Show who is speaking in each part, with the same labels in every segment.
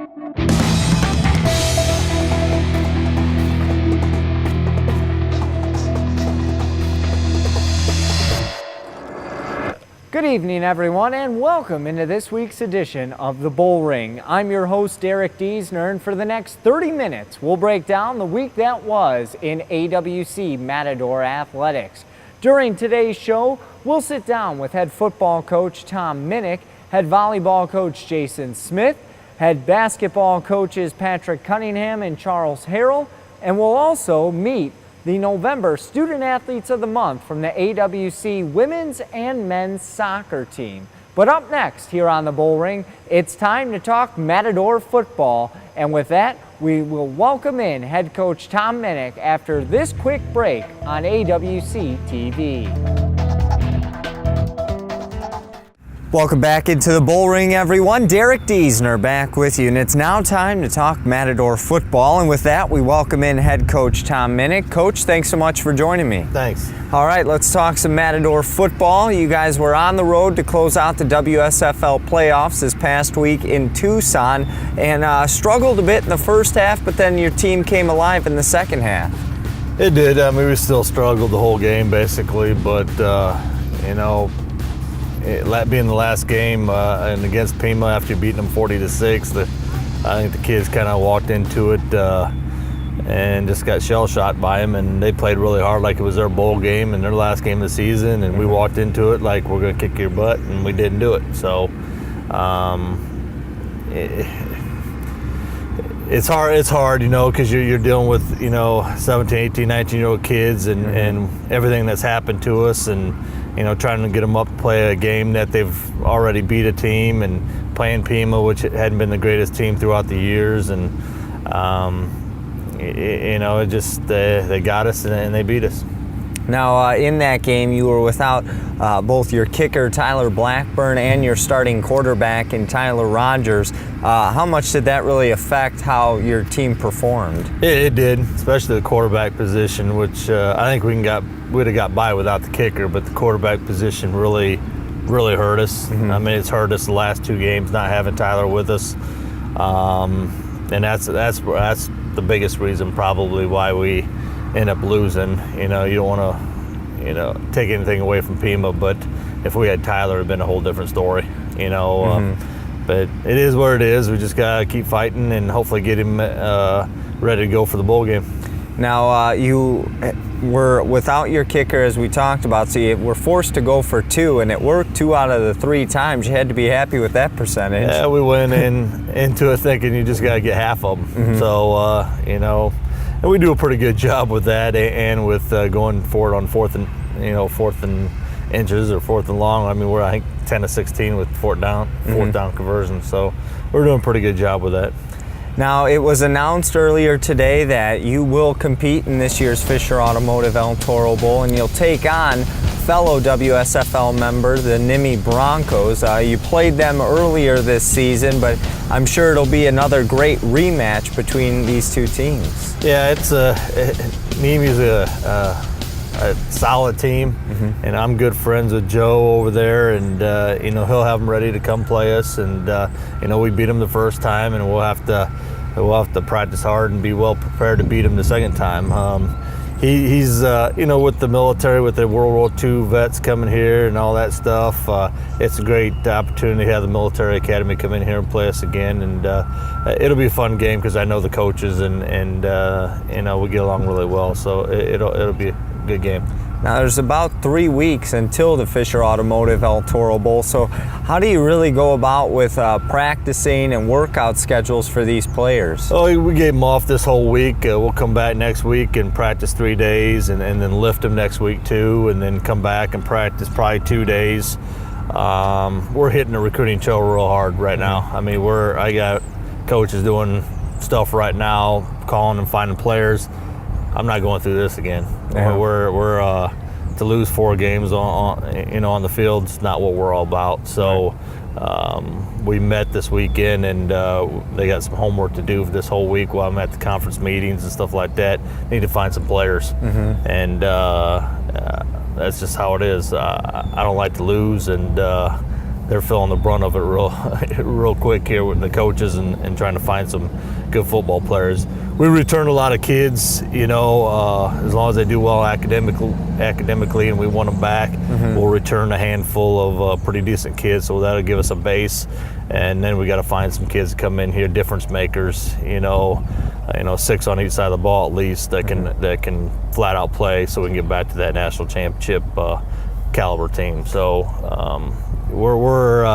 Speaker 1: Good evening, everyone, and welcome into this week's edition of the Bullring. I'm your host, Derek Diesner, and for the next 30 minutes, we'll break down the week that was in AWC Matador Athletics. During today's show, we'll sit down with head football coach Tom Minich, head volleyball coach Jason Smith, head basketball coaches Patrick Cunningham and Charles Harrell, and we'll also meet the November Student Athletes of the Month from the AWC women's and men's soccer team. But up next here on the Bullring, it's time to talk Matador football. And with that, we will welcome in head coach Tom Minich after this quick break on AWC TV. Welcome back into the Bullring, everyone. Derek Diesner back with you, and it's now time to talk Matador football. And with that, we welcome in head coach Tom Minich. Coach, thanks so much for joining me.
Speaker 2: Thanks.
Speaker 1: All right, let's talk some Matador football. You guys were on the road to close out the WSFL playoffs this past week in Tucson and struggled a bit in the first half, but then your team came alive in the second half.
Speaker 2: It did. I mean, we still struggled the whole game, basically, but, being the last game and against Pima after beating them 40-6, I think the kids kind of walked into it and just got shell shot by them, and they played really hard like it was their bowl game and their last game of the season, and we walked into it like we're going to kick your butt, and we didn't do it. So it's hard, because you're dealing with 17, 18, 19-year-old kids and everything that's happened to us, and trying to get them up to play a game that they've already beat a team, and playing Pima, which hadn't been the greatest team throughout the years, and they got us and they beat us.
Speaker 1: Now, in that game, you were without both your kicker, Tyler Blackburn, and your starting quarterback in Tyler Rogers. How much did that really affect how your team performed?
Speaker 2: It did, especially the quarterback position, which I think we'd have got by without the kicker, but the quarterback position really hurt us. Mm-hmm. I mean, it's hurt us the last two games not having Tyler with us, and that's the biggest reason probably why we end up losing. You don't want to take anything away from Pima, but if we had Tyler, it'd been a whole different story. But it is what it is. We just gotta keep fighting and hopefully get him ready to go for the bowl game.
Speaker 1: Now, you were without your kicker, as we talked about, so you were forced to go for two, and it worked 2 out of the 3 times. You had to be happy with that percentage.
Speaker 2: Yeah, we went into it thinking you just got to get half of them. Mm-hmm. So, and we do a pretty good job with that, and with going for it on fourth and inches or fourth and long. I mean, we're, I think, 10 of 16 with fourth down conversion. So we're doing a pretty good job with that.
Speaker 1: Now, it was announced earlier today that you will compete in this year's Fisher Automotive El Toro Bowl, and you'll take on fellow WSFL member, the Nimi Broncos. You played them earlier this season, but I'm sure it'll be another great rematch between these two teams.
Speaker 2: Yeah, Nimi's a solid team, and I'm good friends with Joe over there, and he'll have them ready to come play us, and we beat them the first time, and we'll have to practice hard and be well prepared to beat him the second time. He's with the military, with the World War II vets coming here and all that stuff, it's a great opportunity to have the military academy come in here and play us again, and it'll be a fun game because I know the coaches, and we get along really well, so it'll be a good game.
Speaker 1: Now, there's about 3 weeks until the Fisher Automotive El Toro Bowl, so how do you really go about with practicing and workout schedules for these players?
Speaker 2: Oh, we gave them off this whole week. We'll come back next week and practice 3 days, and then lift them next week too, and then come back and practice probably 2 days. We're hitting the recruiting trail real hard right now. I mean, I got coaches doing stuff right now, calling and finding players. I'm not going through this again. Yeah. We're to lose 4 games on the field is not what we're all about. So we met this weekend, and they got some homework to do for this whole week while I'm at the conference meetings and stuff like that. Need to find some players, and that's just how it is. I don't like to lose, and they're feeling the brunt of it real quick here with the coaches and trying to find some good football players. We return a lot of kids, as long as they do well academically and we want them back, we'll return a handful of pretty decent kids, so that'll give us a base. And then we got to find some kids to come in here, difference makers, 6 on each side of the ball at least that can flat out play, so we can get back to that national championship caliber team. So we're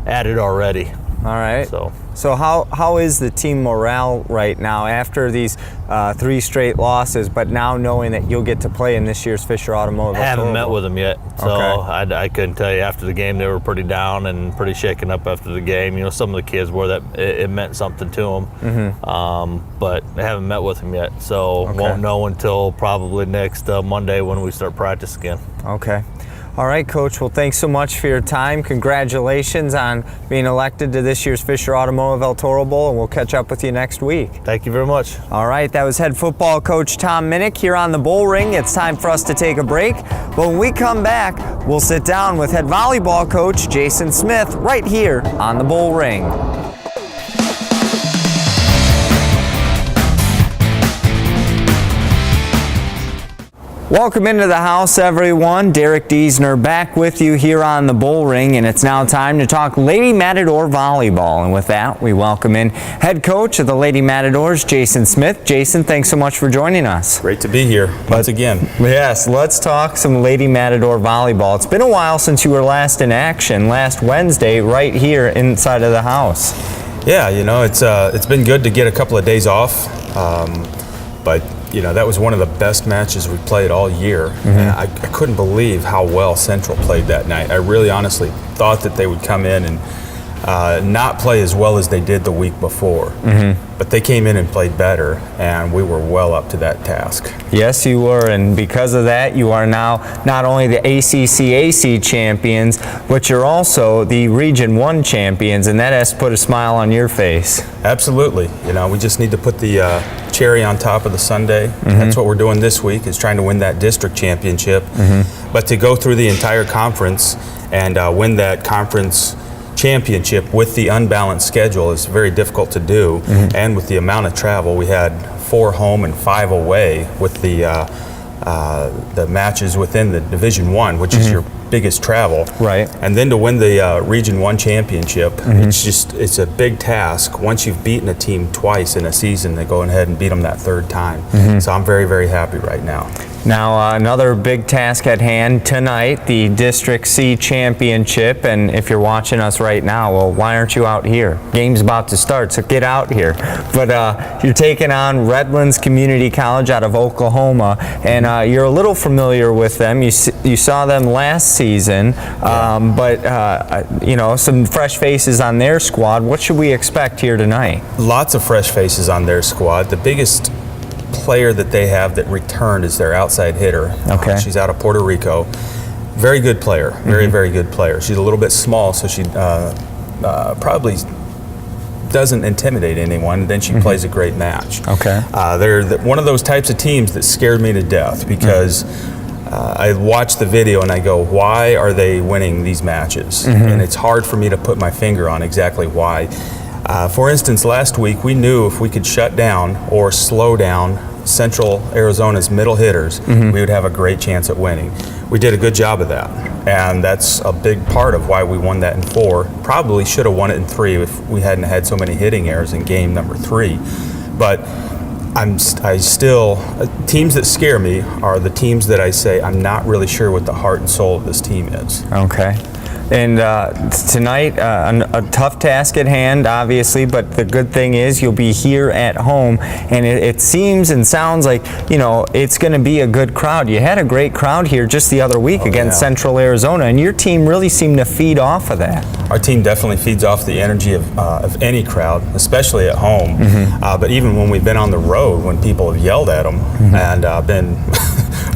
Speaker 2: at it already.
Speaker 1: All right. So how is the team morale right now after these 3 straight losses, but now knowing that you'll get to play in this year's Fisher Automotive?
Speaker 2: I haven't met with them yet, so
Speaker 1: okay.
Speaker 2: I couldn't tell you. After the game, they were pretty down and pretty shaken up after the game. Some of the kids were, that it meant something to them, but I haven't met with them yet, so won't know until probably next Monday when we start practice again.
Speaker 1: Okay. All right, Coach. Well, thanks so much for your time. Congratulations on being elected to this year's Fisher Automotive Toro Bowl, and we'll catch up with you next week.
Speaker 2: Thank you very much.
Speaker 1: All right, that was head football coach Tom Minich here on the Bullring. It's time for us to take a break. But when we come back, we'll sit down with head volleyball coach Jason Smith right here on the Bullring. Welcome into the house, everyone. Derek Diesner back with you here on the Bullring, and it's now time to talk Lady Matador Volleyball. And with that, we welcome in head coach of the Lady Matadors, Jason Smith. Jason, thanks so much for joining us.
Speaker 3: Great to be here once again.
Speaker 1: Yes, let's talk some Lady Matador Volleyball. It's been a while since you were last in action, last Wednesday, right here inside of the house.
Speaker 3: Yeah, it's been good to get a couple of days off, but that was one of the best matches we played all year. And I couldn't believe how well Central played that night. I really honestly thought that they would come in and not play as well as they did the week before. But they came in and played better, and we were well up to that task.
Speaker 1: Yes, you were, and because of that, you are now not only the ACCAC champions, but you're also the Region 1 champions, and that has to put a smile on your face.
Speaker 3: Absolutely. We just need to put the cherry on top of the sundae. That's what we're doing this week, is trying to win that district championship. But to go through the entire conference and win that conference championship with the unbalanced schedule is very difficult to do, and with the amount of travel, we had 4 home and 5 away with the matches within the Division 1, which is your biggest travel.
Speaker 1: Right.
Speaker 3: And then to win the Region 1 championship, it's a big task. Once you've beaten a team twice in a season, they go ahead and beat them that 3rd time. So I'm very, very happy right now.
Speaker 1: Now, another big task at hand tonight, the District C Championship, and if you're watching us right now, well, why aren't you out here? Game's about to start, so get out here. But you're taking on Redlands Community College out of Oklahoma, and you're a little familiar with them. You saw them last season, but some fresh faces on their squad. What should we expect here tonight? Lots
Speaker 3: of fresh faces on their squad. The biggest player that they have that returned is their outside hitter.
Speaker 1: Okay.
Speaker 3: She's out of Puerto Rico. Very good player. Very, very good player. She's a little bit small, so she probably doesn't intimidate anyone. Then she plays a great match.
Speaker 1: Okay.
Speaker 3: They're one of those types of teams that scared me to death because I watch the video and I go, why are they winning these matches? And it's hard for me to put my finger on exactly why. For instance, last week we knew if we could shut down or slow down Central Arizona's middle hitters, we would have a great chance at winning. We did a good job of that, and that's a big part of why we won that in 4. Probably should have won it in 3 if we hadn't had so many hitting errors in game number 3. But I still, teams that scare me are the teams that I say I'm not really sure what the heart and soul of this team is.
Speaker 1: Okay. And tonight, a tough task at hand, obviously, but the good thing is you'll be here at home, and it seems and sounds like, it's going to be a good crowd. You had a great crowd here just the other week against Central Arizona, and your team really seemed to feed off of that.
Speaker 3: Our team definitely feeds off the energy of any crowd, especially at home. But even when we've been on the road, when people have yelled at them and been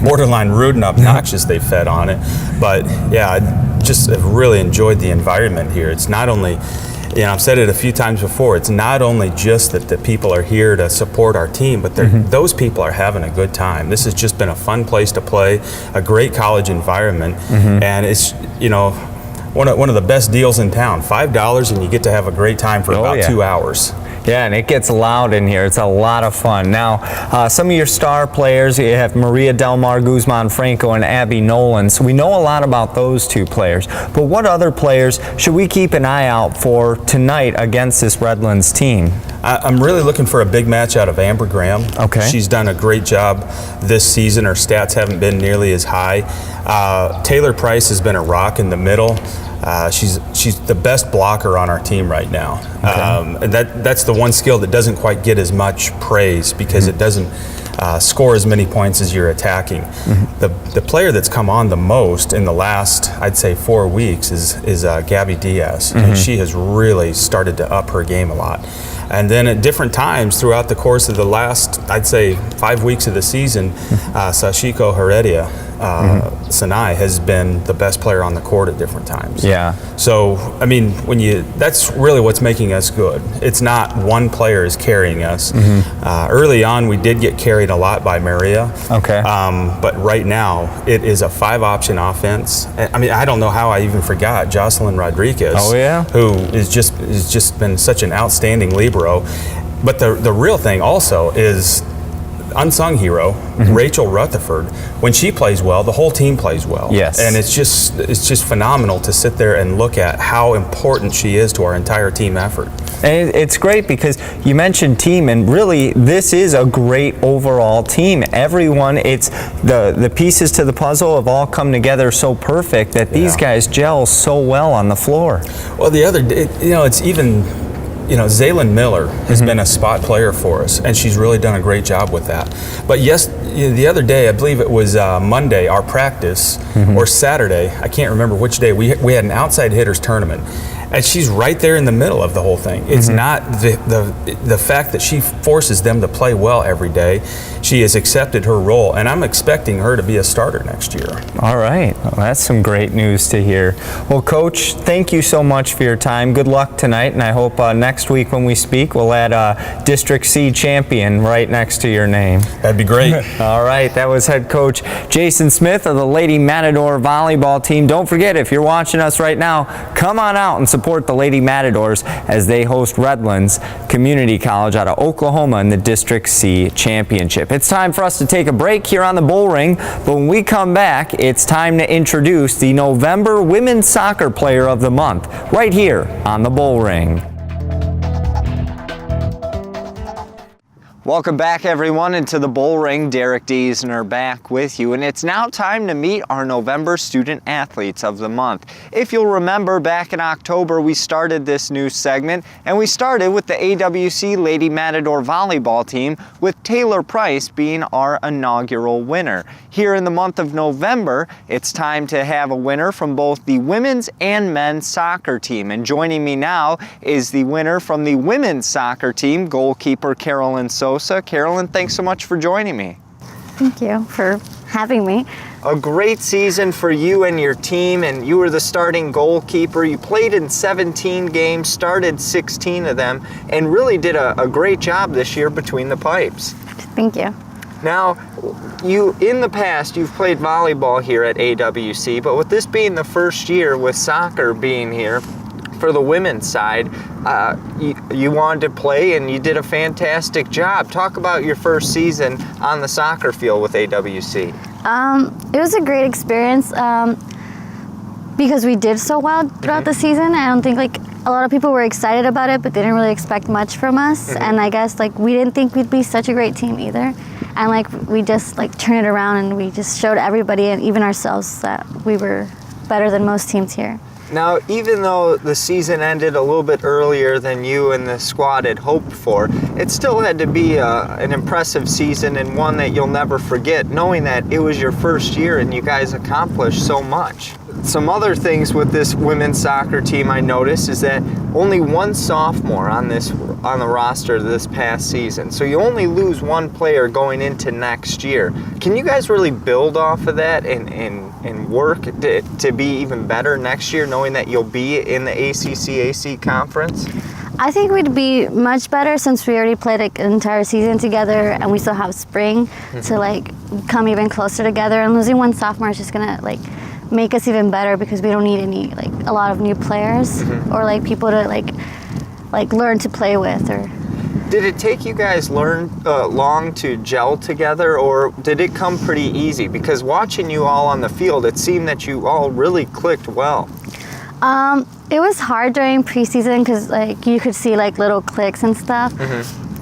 Speaker 3: borderline rude and obnoxious, they fed on it. But yeah, I just have really enjoyed the environment here. It's not only, I've said it a few times before, it's not only just that the people are here to support our team, but those people are having a good time. This has just been a fun place to play, a great college environment, and it's, one of the best deals in town. $5 and you get to have a great time for about 2 hours.
Speaker 1: Yeah, and it gets loud in here. It's a lot of fun. Now, some of your star players, you have Maria Del Mar, Guzman Franco, and Abby Nolan. So we know a lot about those two players. But what other players should we keep an eye out for tonight against this Redlands team?
Speaker 3: I'm really looking for a big match out of Amber Graham.
Speaker 1: Okay.
Speaker 3: She's done a great job this season. Her stats haven't been nearly as high. Taylor Price has been a rock in the middle. She's the best blocker on our team right now.
Speaker 1: Okay.
Speaker 3: And that's the one skill that doesn't quite get as much praise because it doesn't score as many points as you're attacking. The player that's come on the most in the last, I'd say, 4 weeks is Gabby Diaz. And she has really started to up her game a lot. And then at different times throughout the course of the last, I'd say, 5 weeks of the season, Sashiko Heredia Sinai has been the best player on the court at different times.
Speaker 1: Yeah.
Speaker 3: So, I mean, that's really what's making us good. It's not one player is carrying us. Early on, we did get carried a lot by Maria.
Speaker 1: Okay.
Speaker 3: But right now, it is a 5-option offense. I mean, I don't know how I even forgot Jocelyn Rodriguez.
Speaker 1: Oh, yeah?
Speaker 3: Who is just been such an outstanding libero. But the real thing also is unsung hero, Rachel Rutherford. When she plays well, the whole team plays well.
Speaker 1: Yes.
Speaker 3: And it's just phenomenal to sit there and look at how important she is to our entire team effort.
Speaker 1: And it's great because you mentioned team, and really this is a great overall team. Everyone, it's the pieces to the puzzle have all come together so perfect that these guys gel so well on the floor.
Speaker 3: Well, the other day, it's even, Zaylin Miller has been a spot player for us, and she's really done a great job with that. But yes, the other day, I believe it was Monday, our practice, or Saturday, I can't remember which day, we had an outside hitters tournament. And she's right there in the middle of the whole thing. It's not the fact that she forces them to play well every day. She has accepted her role, and I'm expecting her to be a starter next year.
Speaker 1: All right. Well, that's some great news to hear. Well, Coach, thank you so much for your time. Good luck tonight, and I hope next week when we speak, we'll add District C champion right next to your name.
Speaker 3: That'd be great.
Speaker 1: All right. That was head coach Jason Smith of the Lady Matador Volleyball team. Don't forget, if you're watching us right now, come on out and support the Lady Matadors as they host Redlands Community College out of Oklahoma in the District C Championship. It's time for us to take a break here on the Bullring, but when we come back, it's time to introduce the November Women's Soccer Player of the Month right here on the Bullring. Welcome back, everyone, into the Bullring. Derek Deisner back with you, and it's now time to meet our November Student Athletes of the Month. If you'll remember, back in October, we started this new segment, and we started with the AWC Lady Matador Volleyball team, with Taylor Price being our inaugural winner. Here in the month of November, it's time to have a winner from both the women's and men's soccer team. And joining me now is the winner from the women's soccer team, goalkeeper Carolyn Sosa. Carolyn, thanks so much for joining me.
Speaker 4: Thank you for having me.
Speaker 1: A great season for you and your team, and you were the starting goalkeeper. You played in 17 games, started 16 of them, and really did a great job this year between the pipes.
Speaker 4: Thank you.
Speaker 1: Now, in the past, you've played volleyball here at AWC, but with this being the first year with soccer being here, for the women's side, you wanted to play and you did a fantastic job. Talk about your first season on the soccer field with AWC.
Speaker 4: It was a great experience because we did so well throughout the season. I don't think a lot of people were excited about it, but they didn't really expect much from us. And I guess we didn't think we'd be such a great team either. And we just turned it around, and we just showed everybody and even ourselves that we were better than most teams here.
Speaker 1: Now, even though the season ended a little bit earlier than you and the squad had hoped for, it still had to be an impressive season and one that you'll never forget, knowing that it was your first year and you guys accomplished so much. Some other things with this women's soccer team I noticed is that only one sophomore on the roster this past season. So you only lose one player going into next year. Can you guys really build off of that and work to be even better next year, knowing that you'll be in the ACCAC conference?
Speaker 4: I think we'd be much better since we already played an entire season together, and we still have spring to come even closer together. And losing one sophomore is just gonna make us even better because we don't need a lot of new players or like people to like learn to play with. Or
Speaker 1: did it take you guys long to gel together, or did it come pretty easy? Because watching you all on the field, it seemed that you all really clicked well.
Speaker 4: It was hard during preseason because like you could see like little clicks and stuff.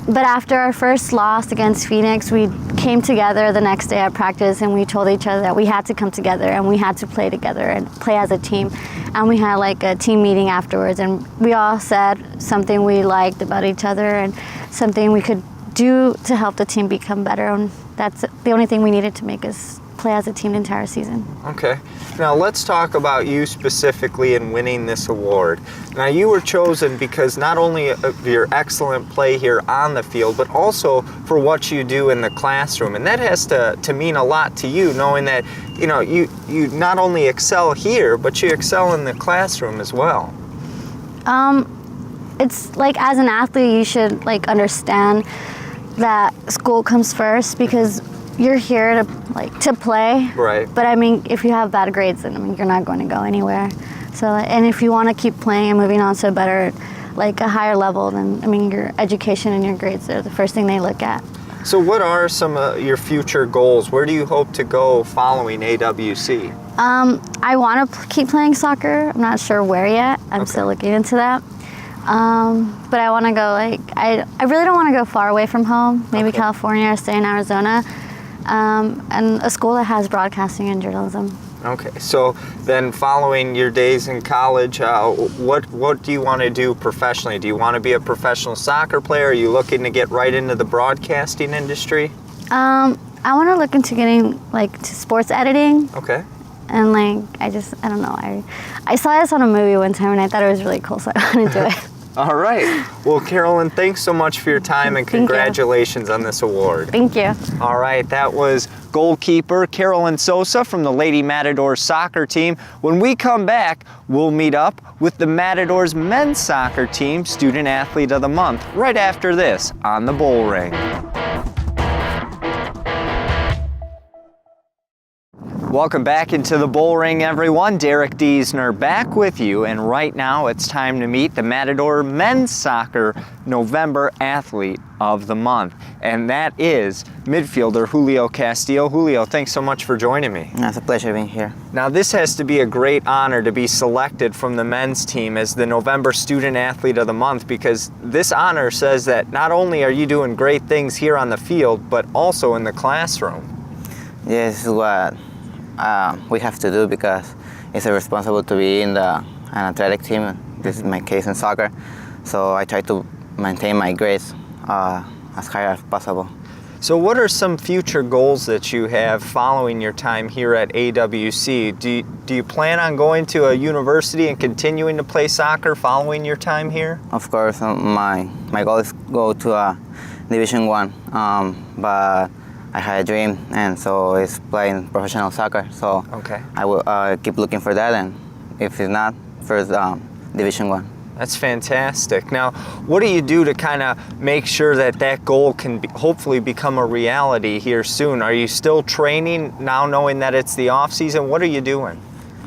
Speaker 4: But after our first loss against Phoenix, we came together the next day at practice and we told each other that we had to come together and we had to play together and play as a team. And we had like a team meeting afterwards and we all said something we liked about each other and something we could do to help the team become better. And that's the only thing we needed to make us play as a team the entire season.
Speaker 1: Okay. Now let's talk about you specifically in winning this award. Now you were chosen because not only of your excellent play here on the field, but also for what you do in the classroom. And that has to mean a lot to you, knowing that, you know, you not only excel here, but you excel in the classroom as well.
Speaker 4: It's like as an athlete, you should like understand that school comes first because you're here to play.
Speaker 1: Right.
Speaker 4: But I mean, if you have bad grades, then I mean, you're not going to go anywhere. So, and if you want to keep playing and moving on to a better, like a higher level, then I mean, your education and your grades are the first thing they look at.
Speaker 1: So what are some of your future goals? Where do you hope to go following AWC?
Speaker 4: I want to keep playing soccer. I'm not sure where yet. I'm still looking into that. But I want to go I really don't want to go far away from home. Maybe California or stay in Arizona. And a school that has broadcasting and journalism.
Speaker 1: Okay, so then following your days in college, what do you want to do professionally? Do you want to be a professional soccer player? Are you looking to get right into the broadcasting industry?
Speaker 4: I want to look into getting like to sports editing.
Speaker 1: Okay.
Speaker 4: And like, I don't know. I saw this on a movie one time and I thought it was really cool, so I want to do it.
Speaker 1: All right. Well, Carolyn, thanks so much for your time and congratulations on this award.
Speaker 4: Thank you.
Speaker 1: All right, that was goalkeeper Carolyn Sosa from the Lady Matadors soccer team. When we come back, we'll meet up with the Matadors men's soccer team Student Athlete of the Month right after this on the Bullring. Welcome back into the Bullring, everyone. Derek Diesner back with you, and right now it's time to meet the Matador Men's Soccer November Athlete of the Month, and that is midfielder Julio Castillo. Julio, thanks so much for joining me.
Speaker 5: It's a pleasure being here.
Speaker 1: Now, this has to be a great honor to be selected from the men's team as the November Student Athlete of the Month, because this honor says that not only are you doing great things here on the field, but also in the classroom.
Speaker 5: Yes, this is what we have to do because it's responsible to be in an athletic team. This is my case in soccer. So I try to maintain my grades as high as possible.
Speaker 1: So what are some future goals that you have following your time here at AWC? Do you plan on going to a university and continuing to play soccer following your time here?
Speaker 5: Of course, my goal is to go to a Division I, but I had a dream, and so it's playing professional soccer. So I will keep looking for that, and if it's not, first Division I.
Speaker 1: That's fantastic. Now, what do you do to kind of make sure that that goal can hopefully become a reality here soon? Are you still training now, knowing that it's the off season? What are you doing?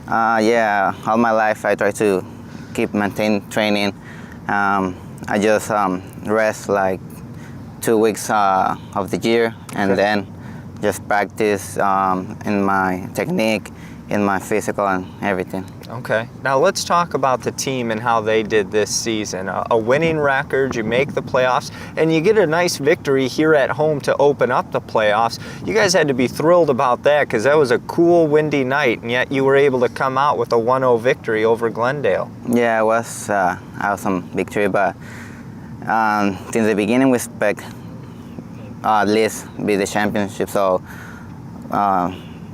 Speaker 5: Yeah, all my life I try to keep maintaining training. I just rest like 2 weeks of the year, and then just practice in my technique, in my physical and everything.
Speaker 1: Okay. Now let's talk about the team and how they did this season. A winning record, you make the playoffs, and you get a nice victory here at home to open up the playoffs. You guys had to be thrilled about that because that was a cool, windy night, and yet you were able to come out with a 1-0 victory over Glendale.
Speaker 5: Yeah, it was an awesome victory, but since the beginning we expect at least be the championship, so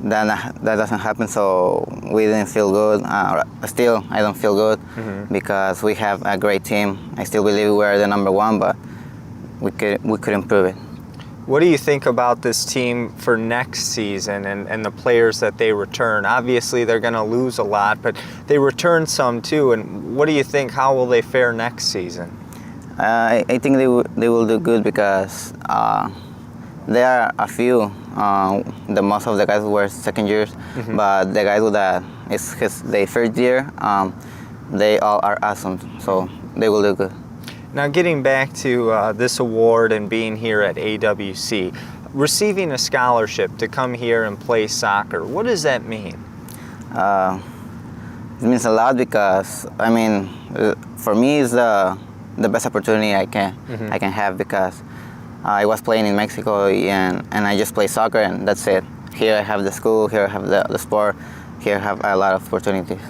Speaker 5: that doesn't happen, so we didn't feel good. Still, I don't feel good because we have a great team. I still believe we are the number one, but we could improve it.
Speaker 1: What do you think about this team for next season and the players that they return? Obviously, they're going to lose a lot, but they return some too. And what do you think? How will they fare next season?
Speaker 5: I think they will do good because there are a few. The most of the guys were second years, but the guys that is their first year, they all are awesome. So they will do good.
Speaker 1: Now, getting back to this award and being here at AWC, receiving a scholarship to come here and play soccer, what does that mean?
Speaker 5: It means a lot because, I mean, for me, it's the best opportunity I can have because I was playing in Mexico and I just play soccer and that's it. Here I have the school, here I have the sport, here I have a lot of opportunities.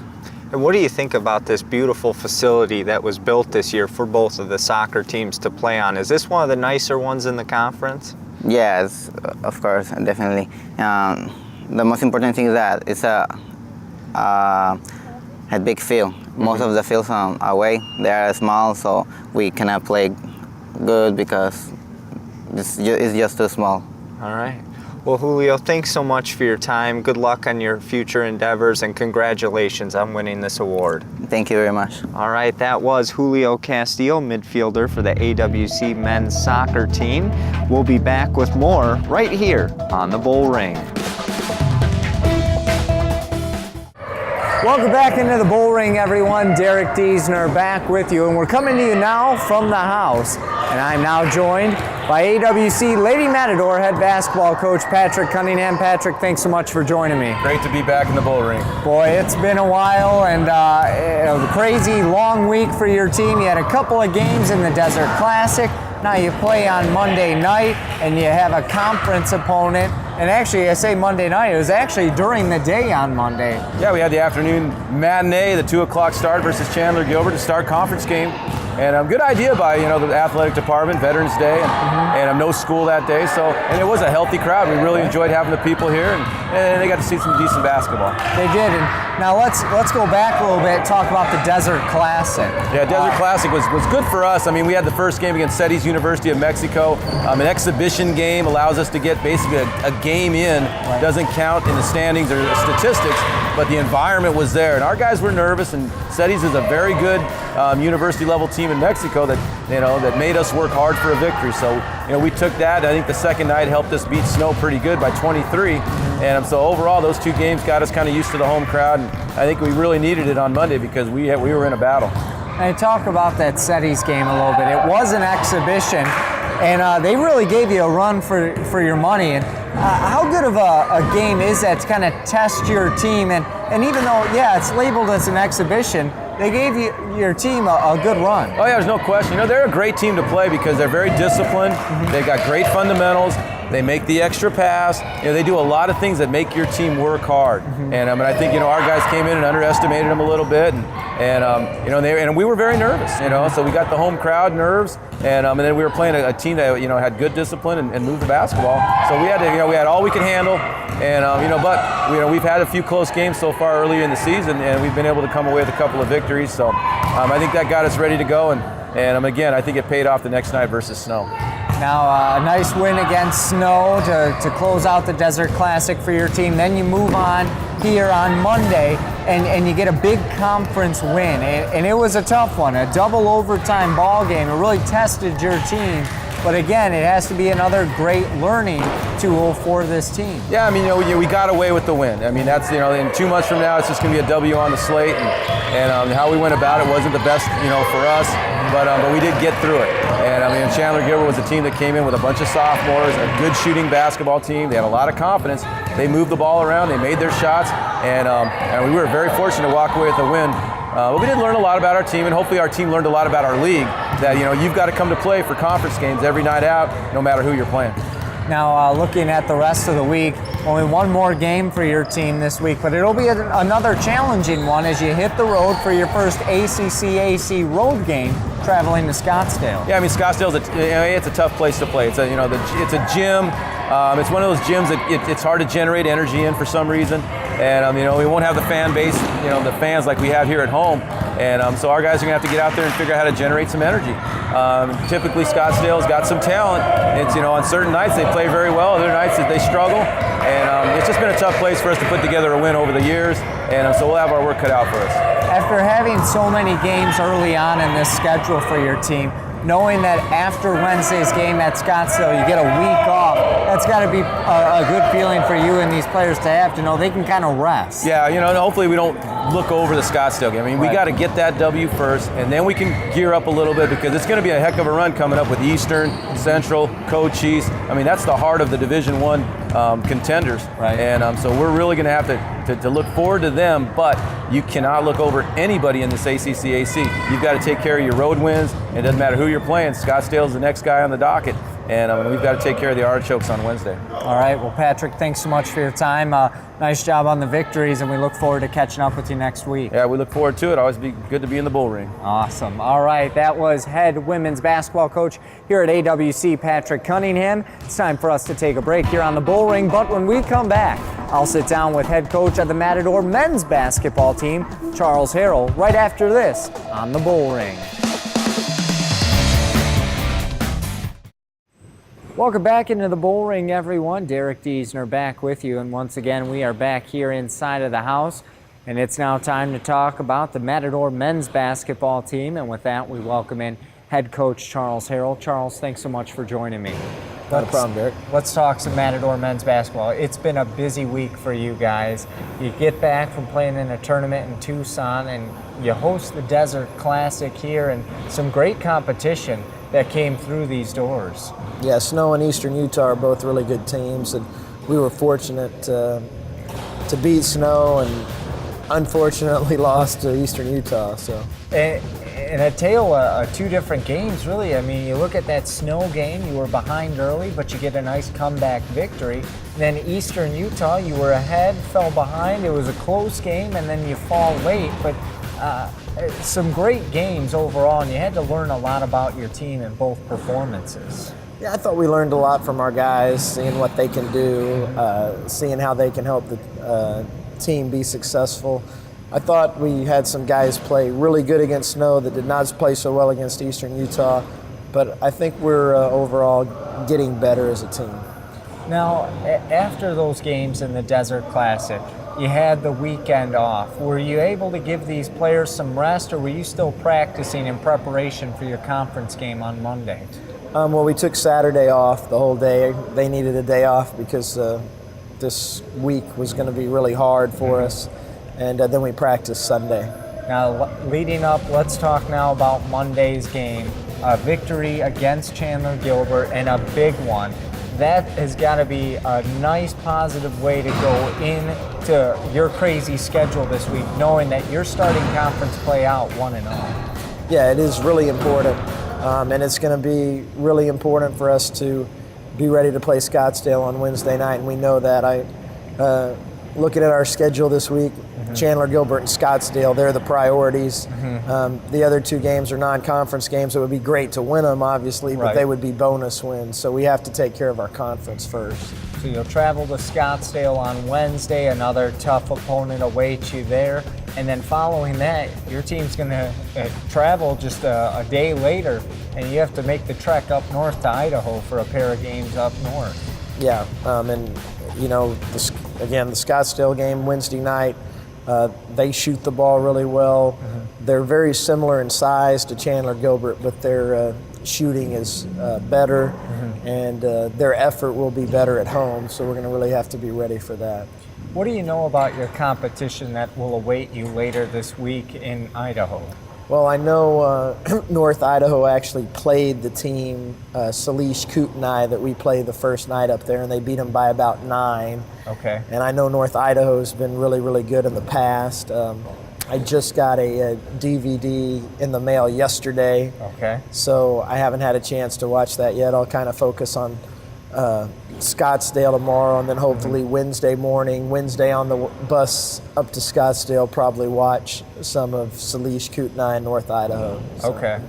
Speaker 1: And what do you think about this beautiful facility that was built this year for both of the soccer teams to play on? Is this one of the nicer ones in the conference?
Speaker 5: Yes, of course, definitely. The most important thing is that it's a big field. Most of the fields away, they are small, so we cannot play good because it's just too small.
Speaker 1: All right. Well, Julio, thanks so much for your time. Good luck on your future endeavors and congratulations on winning this award.
Speaker 5: Thank you very much.
Speaker 1: All right, that was Julio Castillo, midfielder for the AWC men's soccer team. We'll be back with more right here on the Bullring. Welcome back into the Bullring, everyone. Derek Diesner back with you, and we're coming to you now from the house. And I'm now joined by AWC Lady Matador head basketball coach Patrick Cunningham. Patrick, thanks so much for joining me.
Speaker 6: Great to be back in the Bullring.
Speaker 1: Boy, it's been a while, and a crazy long week for your team. You had a couple of games in the Desert Classic. Now you play on Monday night, and you have a conference opponent. And actually, I say Monday night, it was actually during the day on Monday.
Speaker 6: Yeah, we had the afternoon matinee, the 2 o'clock start versus Chandler Gilbert to start conference game. And good idea by the athletic department, Veterans Day, and no school that day. So, and it was a healthy crowd. We really enjoyed having the people here, and they got to see some decent basketball.
Speaker 1: They did. And now let's go back a little bit, talk about the Desert Classic.
Speaker 6: Yeah, Desert Classic was good for us. I mean, we had the first game against CETIS University of Mexico. An exhibition game allows us to get basically a game in. Right. Doesn't count in the standings or the statistics, but the environment was there, and our guys were nervous. And CETIS is a very good university level team in Mexico that made us work hard for a victory. So we took that. I think the second night helped us beat Snow pretty good by 23. And so overall, those two games got us kind of used to the home crowd. And I think we really needed it on Monday because we were in a battle.
Speaker 1: And talk about that CETIS game a little bit. It was an exhibition, and they really gave you a run for your money. And how good of a game is that to kind of test your team? And even though, it's labeled as an exhibition, they gave your team a good run.
Speaker 6: Oh yeah, there's no question. They're a great team to play because they're very disciplined. They've got great fundamentals. They make the extra pass. They do a lot of things that make your team work hard. And I think our guys came in and underestimated them a little bit, and we were very nervous. So we got the home crowd nerves, and then we were playing a team that had good discipline and moved the basketball. So we had to, we had all we could handle, and but we've had a few close games so far early in the season, and we've been able to come away with a couple of victories. So I think that got us ready to go, and again, I think it paid off the next night versus Snow.
Speaker 1: Now, a nice win against Snow to close out the Desert Classic for your team. Then you move on here on Monday, and you get a big conference win. And it was a tough one, a double overtime ball game. It really tested your team. But again, it has to be another great learning tool for this team.
Speaker 6: Yeah, we got away with the win. That's, in 2 months from now, it's just going to be a W on the slate. And how we went about it wasn't the best, for us. But we did get through it. And Chandler Gilbert was a team that came in with a bunch of sophomores, a good shooting basketball team. They had a lot of confidence. They moved the ball around. They made their shots. And we were very fortunate to walk away with a win. But we did learn a lot about our team, and hopefully our team learned a lot about our league, that you've got to come to play for conference games every night out, no matter who you're playing.
Speaker 1: Now, looking at the rest of the week, only one more game for your team this week, but it'll be another challenging one as you hit the road for your first ACCAC road game, traveling to Scottsdale.
Speaker 6: Yeah, Scottsdale's it's a tough place to play. It's a it's a gym. It's one of those gyms that it's hard to generate energy in for some reason, and we won't have the fan base, the fans like we have here at home, and so our guys are gonna have to get out there and figure out how to generate some energy. Typically, Scottsdale's got some talent. It's on certain nights they play very well, other nights that they struggle, and it's just been a tough place for us to put together a win over the years, and so we'll have our work cut out for us.
Speaker 1: After having so many games early on in this schedule for your team, knowing that after Wednesday's game at Scottsdale, you get a week off, that's got to be a good feeling for you and these players to have to know they can kind of rest.
Speaker 6: Yeah, you know, and hopefully we don't look over the Scottsdale game. I mean, we got to get that W first, and then we can gear up a little bit because it's going to be a heck of a run coming up with Eastern, Central, Cochise. I mean, that's the heart of the Division I contenders.
Speaker 1: Right.
Speaker 6: And so we're really going to have to look forward to them, but you cannot look over anybody in this ACCAC. You've got to take care of your road wins. It doesn't matter who you're playing. Scottsdale's the next guy on the docket. And we've got to take care of the Artichokes on Wednesday.
Speaker 1: All right. Well, Patrick, thanks so much for your time. Nice job on the victories, and we look forward to catching up with you next week.
Speaker 6: Yeah, we look forward to it. Always be good to be in the Bullring.
Speaker 1: Awesome. All right. That was head women's basketball coach here at AWC, Patrick Cunningham. It's time for us to take a break here on the Bullring, but when we come back, I'll sit down with head coach of the Matador men's basketball team, Charles Harrell, right after this on the Bullring. Welcome back into the Bullring, everyone. Derek Diesner back with you, and once again we are back here inside of the house, and it's now time to talk about the Matador men's basketball team, and with that we welcome in head coach Charles Harrell. Charles, thanks so much for joining me.
Speaker 7: Not a problem, Derek.
Speaker 1: Let's talk some Matador men's basketball. It's been a busy week for you guys. You get back from playing in a tournament in Tucson, and you host the Desert Classic here, and some great competition that came through these doors.
Speaker 7: Yeah, Snow and Eastern Utah are both really good teams, and we were fortunate to beat Snow and unfortunately lost to Eastern Utah. So.
Speaker 1: And a tale of two different games, really. I mean, you look at that Snow game, you were behind early, but you get a nice comeback victory. Then Eastern Utah, you were ahead, fell behind. It was a close game, and then you fall late. But some great games overall, and you had to learn a lot about your team in both performances.
Speaker 7: Yeah, I thought we learned a lot from our guys, seeing what they can do, seeing how they can help the team be successful. I thought we had some guys play really good against Snow that did not play so well against Eastern Utah, but I think we're overall getting better as a team.
Speaker 1: Now, after those games in the Desert Classic, you had the weekend off. Were you able to give these players some rest, or were you still practicing in preparation for your conference game on Monday?
Speaker 7: Well, we took Saturday off the whole day. They needed a day off because this week was going to be really hard for us. And then we practiced Sunday.
Speaker 1: Now, leading up, let's talk now about Monday's game. A victory against Chandler Gilbert, and a big one. That has got to be a nice, positive way to go into your crazy schedule this week, knowing that you're starting conference play out 1-0.
Speaker 7: Yeah, it is really important. And it's going to be really important for us to be ready to play Scottsdale on Wednesday night, and we know that. Looking at our schedule this week, Chandler Gilbert and Scottsdale, they're the priorities. The other two games are non-conference games. It would be great to win them, obviously, but they would be bonus wins. So we have to take care of our conference first.
Speaker 1: So you'll travel to Scottsdale on Wednesday. Another tough opponent awaits you there. And then following that, your team's going to travel just a day later, and you have to make the trek up north to Idaho for a pair of games up north.
Speaker 7: Yeah, and you know, the Scottsdale game Wednesday night, they shoot the ball really well. They're very similar in size to Chandler Gilbert, but their shooting is better, and their effort will be better at home, so we're going to really have to be ready for that.
Speaker 1: What do you know about your competition that will await you later this week in Idaho?
Speaker 7: Well, I know North Idaho actually played the team, Salish Kootenai, that we played the first night up there, and they beat them by about 9.
Speaker 1: Okay.
Speaker 7: And I know North Idaho's been really, really good in the past. I just got a DVD in the mail yesterday.
Speaker 1: Okay.
Speaker 7: So I haven't had a chance to watch that yet. I'll kind of focus on Scottsdale tomorrow, and then hopefully Wednesday on the bus up to Scottsdale, probably watch some of Salish Kootenai and North Idaho. So.
Speaker 1: Okay.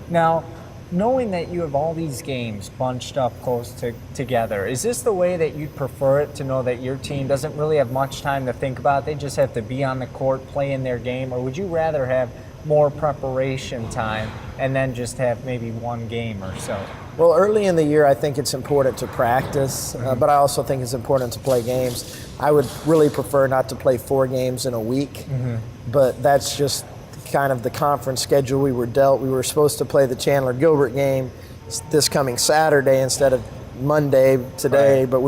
Speaker 1: Now, knowing that you have all these games bunched up close together, is this the way that you'd prefer it, to know that your team doesn't really have much time to think about it? They just have to be on the court playing their game, or would you rather have more preparation time and then just have maybe one game or so?
Speaker 7: Well, early in the year, I think it's important to practice, but I also think it's important to play games. I would really prefer not to play 4 games in a week, but that's just kind of the conference schedule we were dealt. We were supposed to play the Chandler-Gilbert game this coming Saturday instead of Monday today,
Speaker 1: Right.
Speaker 7: but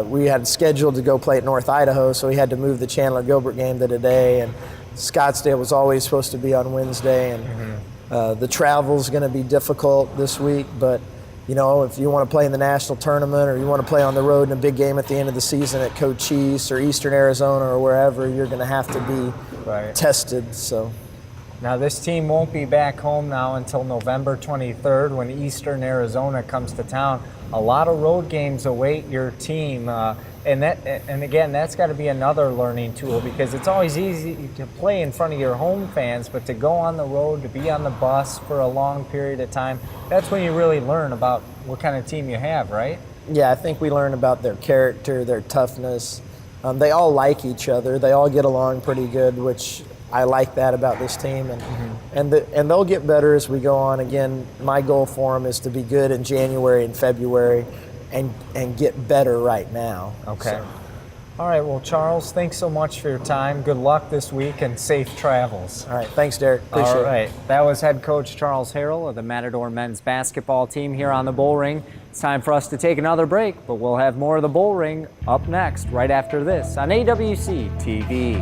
Speaker 7: we had scheduled to go play at North Idaho, so we had to move the Chandler-Gilbert game to today, and Scottsdale was always supposed to be on Wednesday, and the travel's going to be difficult this week, but if you want to play in the national tournament or you want to play on the road in a big game at the end of the season at Cochise or Eastern Arizona or wherever, you're going to have to be tested. So
Speaker 1: Now this team won't be back home now until November 23rd when Eastern Arizona comes to town. A lot of road games await your team, and again, that's got to be another learning tool, because it's always easy to play in front of your home fans, but to go on the road, to be on the bus for a long period of time, that's when you really learn about what kind of team you have, right?
Speaker 7: yeah, I think we learn about their character, their toughness. They all like each other. They all get along pretty good, which I like that about this team, and they'll get better as we go on. Again, my goal for them is to be good in January and February, and get better right now.
Speaker 1: Okay.
Speaker 7: So,
Speaker 1: All right, well, Charles, thanks so much for your time. Good luck this week and safe travels.
Speaker 7: all right, thanks, Derek. Appreciate
Speaker 1: All
Speaker 7: it.
Speaker 1: right, that was head coach Charles Harrell of the Matador men's basketball team here on the Bullring. It's time for us to take another break, but we'll have more of the Bullring up next, right after this on AWC TV.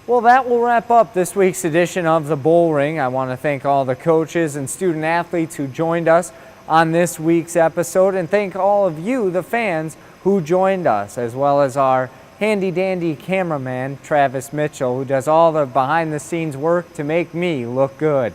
Speaker 1: Well, that will wrap up this week's edition of the Bullring. I want to thank all the coaches and student athletes who joined us on this week's episode, and thank all of you, the fans, who joined us, as well as our handy-dandy cameraman, Travis Mitchell, who does all the behind-the-scenes work to make me look good.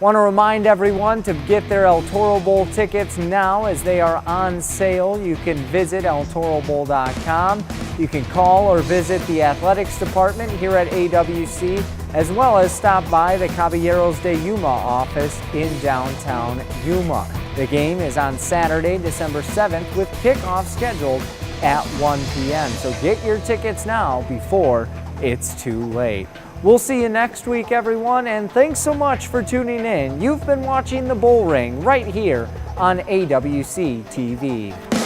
Speaker 1: Want to remind everyone to get their El Toro Bowl tickets now as they are on sale. You can visit eltorobowl.com. You can call or visit the athletics department here at AWC, as well as stop by the Caballeros de Yuma office in downtown Yuma. The game is on Saturday, December 7th, with kickoff scheduled at 1 p.m. So get your tickets now before it's too late. We'll see you next week, everyone, and thanks so much for tuning in. You've been watching the Bullring right here on AWC TV.